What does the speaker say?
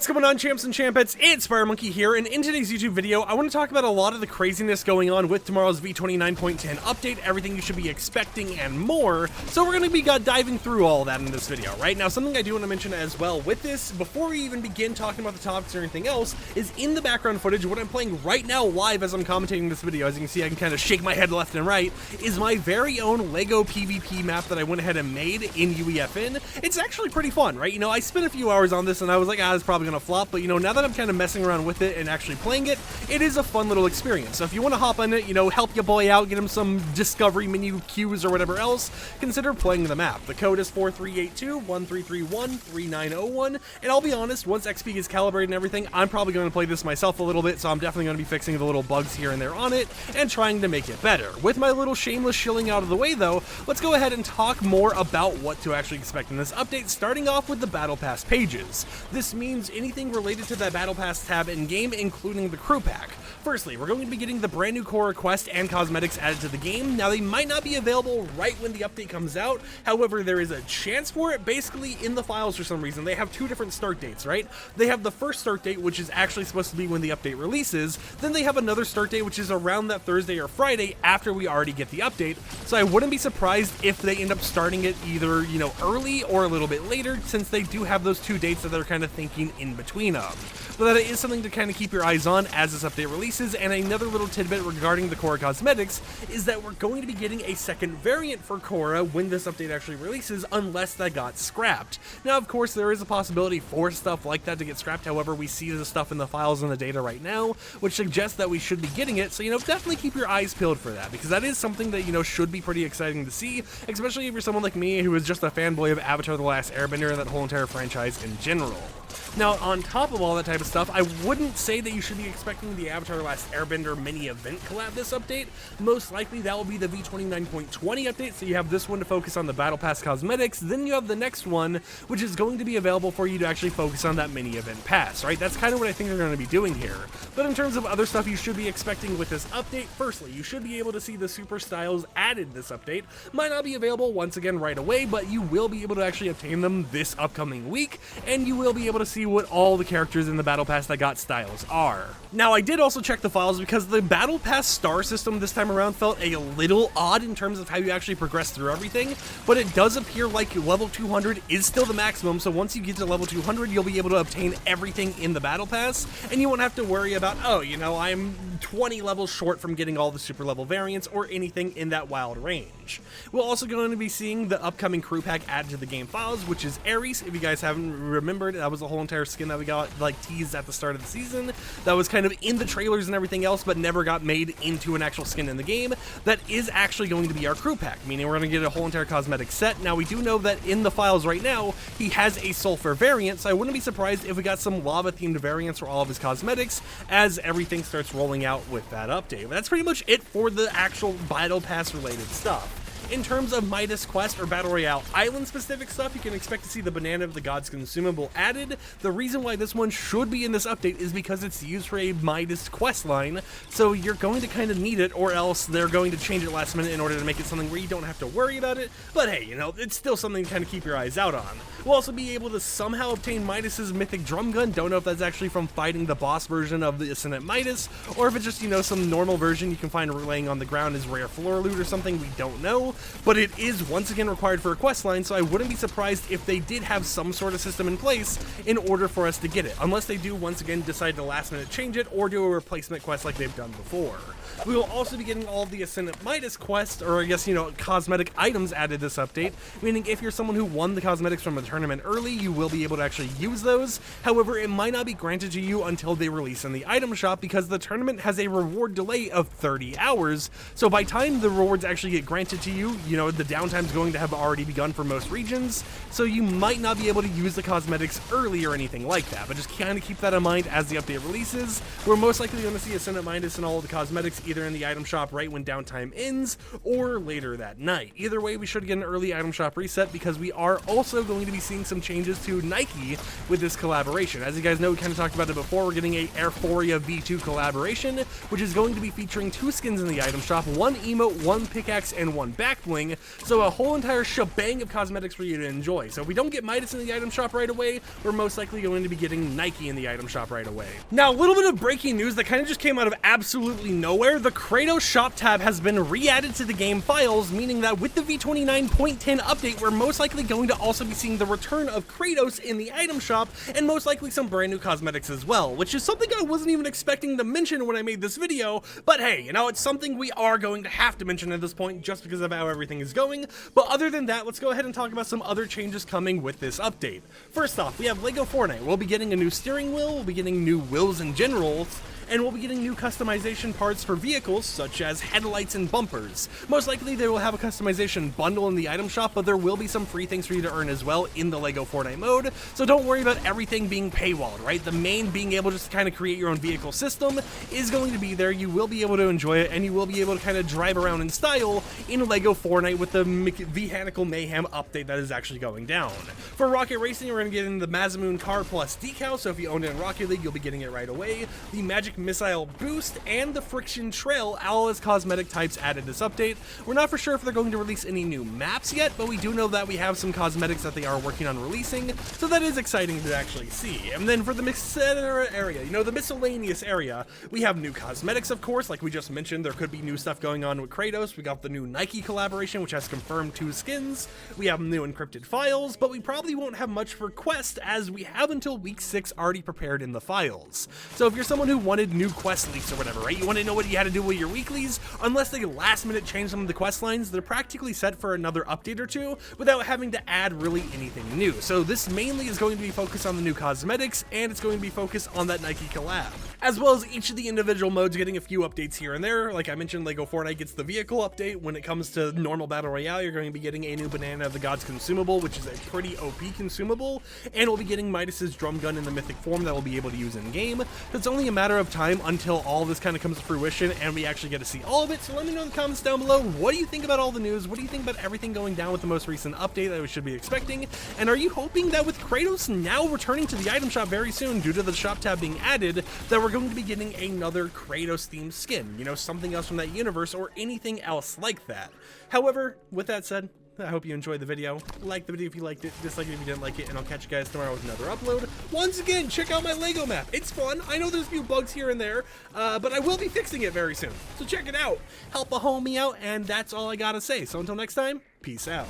What's going on, champs and champettes? It's FireMonkey here, and in today's YouTube video, I want to talk about a lot of the craziness going on with tomorrow's v29.10 update, everything you should be expecting, and more. So we're going to be diving through all of that in this video, right? Now, something I do want to mention as well with this, before we even begin talking about the topics or anything else, is in the background footage, what I'm playing right now live as I'm commentating this video, as you can see, I can kind of shake my head left and right, is my very own LEGO PvP map that I went ahead and made in UEFN. It's actually pretty fun, right? You know, I spent a few hours on this, and I was like, it's probably gonna flop, but you know, now that I'm kind of messing around with it and actually playing it, it is a fun little experience. So if you want to hop on it, you know, help your boy out, get him some discovery menu cues or whatever else, consider playing the map. The code is 4382-1331-3901, and I'll be honest, once XP is calibrated and everything, I'm probably going to play this myself a little bit, so I'm definitely going to be fixing the little bugs here and there on it and trying to make it better. With my little shameless shilling out of the way though, let's go ahead and talk more about what to actually expect in this update, starting off with the Battle Pass pages. This means anything related to that Battle Pass tab in-game, including the crew pack. Firstly, we're going to be getting the brand new core quest and cosmetics added to the game. Now, they might not be available right when the update comes out, however, there is a chance for it. Basically, in the files for some reason, they have two different start dates, right? They have the first start date, which is actually supposed to be when the update releases, then they have another start date, which is around that Thursday or Friday after we already get the update, so I wouldn't be surprised if they end up starting it either, you know, early or a little bit later, since they do have those two dates that they're kind of thinking in between of. But that is something to kind of keep your eyes on as this update releases. And another little tidbit regarding the Korra cosmetics is that we're going to be getting a second variant for Korra when this update actually releases, unless that got scrapped. Now, of course, there is a possibility for stuff like that to get scrapped. However, we see the stuff in the files and the data right now, which suggests that we should be getting it. So, you know, definitely keep your eyes peeled for that, because that is something that, you know, should be pretty exciting to see, especially if you're someone like me who is just a fanboy of Avatar: The Last Airbender and that whole entire franchise in general. Now, on top of all that type of stuff, I wouldn't say that you should be expecting the Avatar: The Last Airbender mini-event collab this update. Most likely, that will be the v29.20 update, so you have this one to focus on the Battle Pass cosmetics, then you have the next one, which is going to be available for you to actually focus on that mini-event pass, right? That's kind of what I think they're going to be doing here. But in terms of other stuff you should be expecting with this update, firstly, you should be able to see the super styles added this update. Might not be available, once again, right away, but you will be able to actually obtain them this upcoming week, and you will be able to see what all the characters in the Battle Pass that got styles are. Now, I did also check the files because the Battle Pass star system this time around felt a little odd in terms of how you actually progress through everything, but it does appear like level 200 is still the maximum, so once you get to level 200, you'll be able to obtain everything in the Battle Pass, and you won't have to worry about, oh, you know, I'm 20 levels short from getting all the super level variants or anything in that wild range. We're also going to be seeing the upcoming crew pack added to the game files, which is Ares. If you guys haven't remembered, that was a whole entire skin that we got like teased at the start of the season that was kind of in the trailers and everything else, but never got made into an actual skin in the game. That is actually going to be our crew pack, meaning we're going to get a whole entire cosmetic set. Now, we do know that in the files right now, he has a sulfur variant, so I wouldn't be surprised if we got some lava themed variants for all of his cosmetics as everything starts rolling out with that update. But that's pretty much it for the actual Battle Pass related stuff. In terms of Midas Quest or Battle Royale Island specific stuff, you can expect to see the Banana of the Gods consumable added. The reason why this one should be in this update is because it's used for a Midas quest line, so you're going to kind of need it, or else they're going to change it last minute in order to make it something where you don't have to worry about it. But hey, you know, it's still something to kind of keep your eyes out on. We'll also be able to somehow obtain Midas's mythic drum gun. Don't know if that's actually from fighting the boss version of the Ascendant Midas, or if it's just, you know, some normal version you can find laying on the ground as rare floor loot or something. We don't know. But it is once again required for a quest line, so I wouldn't be surprised if they did have some sort of system in place in order for us to get it, unless they do once again decide to last minute change it or do a replacement quest like they've done before. We will also be getting all of the Ascendant Midas quests, or I guess, you know, cosmetic items added this update, meaning if you're someone who won the cosmetics from a tournament early, you will be able to actually use those. However, it might not be granted to you until they release in the item shop, because the tournament has a reward delay of 30 hours, so by time the rewards actually get granted to you, you know, the downtime's going to have already begun for most regions, so you might not be able to use the cosmetics early or anything like that, but just kind of keep that in mind as the update releases. We're most likely going to see Ascendant Midas and all of the cosmetics either in the item shop right when downtime ends, or later that night. Either way, we should get an early item shop reset, because we are also going to be be seeing some changes to Nike with this collaboration. As you guys know, we kind of talked about it before, we're getting a Airforia V2 collaboration, which is going to be featuring 2 skins in the item shop, 1 emote, 1 pickaxe, and 1 back bling, so a whole entire shebang of cosmetics for you to enjoy. So if we don't get Midas in the item shop right away, we're most likely going to be getting Nike in the item shop right away. Now, a little bit of breaking news that kind of just came out of absolutely nowhere. The Kratos shop tab has been re-added to the game files, meaning that with the v29.10 update, we're most likely going to also be seeing the return of Kratos in the item shop, and most likely some brand new cosmetics as well, which is something I wasn't even expecting to mention when I made this video, but hey, you know, it's something we are going to have to mention at this point just because of how everything is going. But other than that, let's go ahead and talk about some other changes coming with this update. First off, we have LEGO Fortnite. We'll be getting a new steering wheel, we'll be getting new wheels in general, and we'll be getting new customization parts for vehicles such as headlights and bumpers. Most likely they will have a customization bundle in the item shop, but there will be some free things for you to earn as well in the LEGO Fortnite mode, so don't worry about everything being paywalled, right? The main being able just to kind of create your own vehicle system is going to be there. You will be able to enjoy it, and you will be able to kind of drive around in style in LEGO Fortnite with the Vehicle Mayhem update that is actually going down. For Rocket Racing, we're going to get in the Mazamoon Car Plus decal, so if you own it in Rocket League, you'll be getting it right away. The Magic Missile Boost and the Friction Trail, all as cosmetic types added this update. We're not for sure if they're going to release any new maps yet, but we do know that we have some cosmetics that they are working on releasing, so that is exciting to actually see. And then for the area, you know, the miscellaneous area, we have new cosmetics, of course. Like we just mentioned, there could be new stuff going on with Kratos. We got the new Nike collaboration, which has confirmed 2 skins. We have new encrypted files, but we probably won't have much for Quest, as we have until week 6 already prepared in the files. So if you're someone who wanted new quest leaks or whatever, right? You want to know what you had to do with your weeklies? Unless they last minute change some of the quest lines, they're practically set for another update or 2 without having to add really anything new. So this mainly is going to be focused on the new cosmetics, and it's going to be focused on that Nike collab, as well as each of the individual modes getting a few updates here and there. Like I mentioned, LEGO Fortnite gets the vehicle update. When it comes to normal battle royale, you're going to be getting a new Banana of the Gods consumable, which is a pretty OP consumable, and we'll be getting Midas's drum gun in the mythic form that we'll be able to use in game. It's only a matter of time until all this kind of comes to fruition and we actually get to see all of it. So let me know in the comments down below, what do you think about all the news? What do you think about everything going down with the most recent update that we should be expecting? And are you hoping that with Kratos now returning to the item shop very soon due to the shop tab being added, that we're going to be getting another Kratos themed skin, you know, something else from that universe or anything else like that? However, with that said, I hope you enjoyed the video. Like the video if you liked it, dislike it if you didn't like it, and I'll catch you guys tomorrow with another upload. Once again, check out my LEGO map. It's fun. I know there's a few bugs here and there, but I will be fixing it very soon. So check it out. Help a homie out, and that's all I gotta say. So until next time, peace out.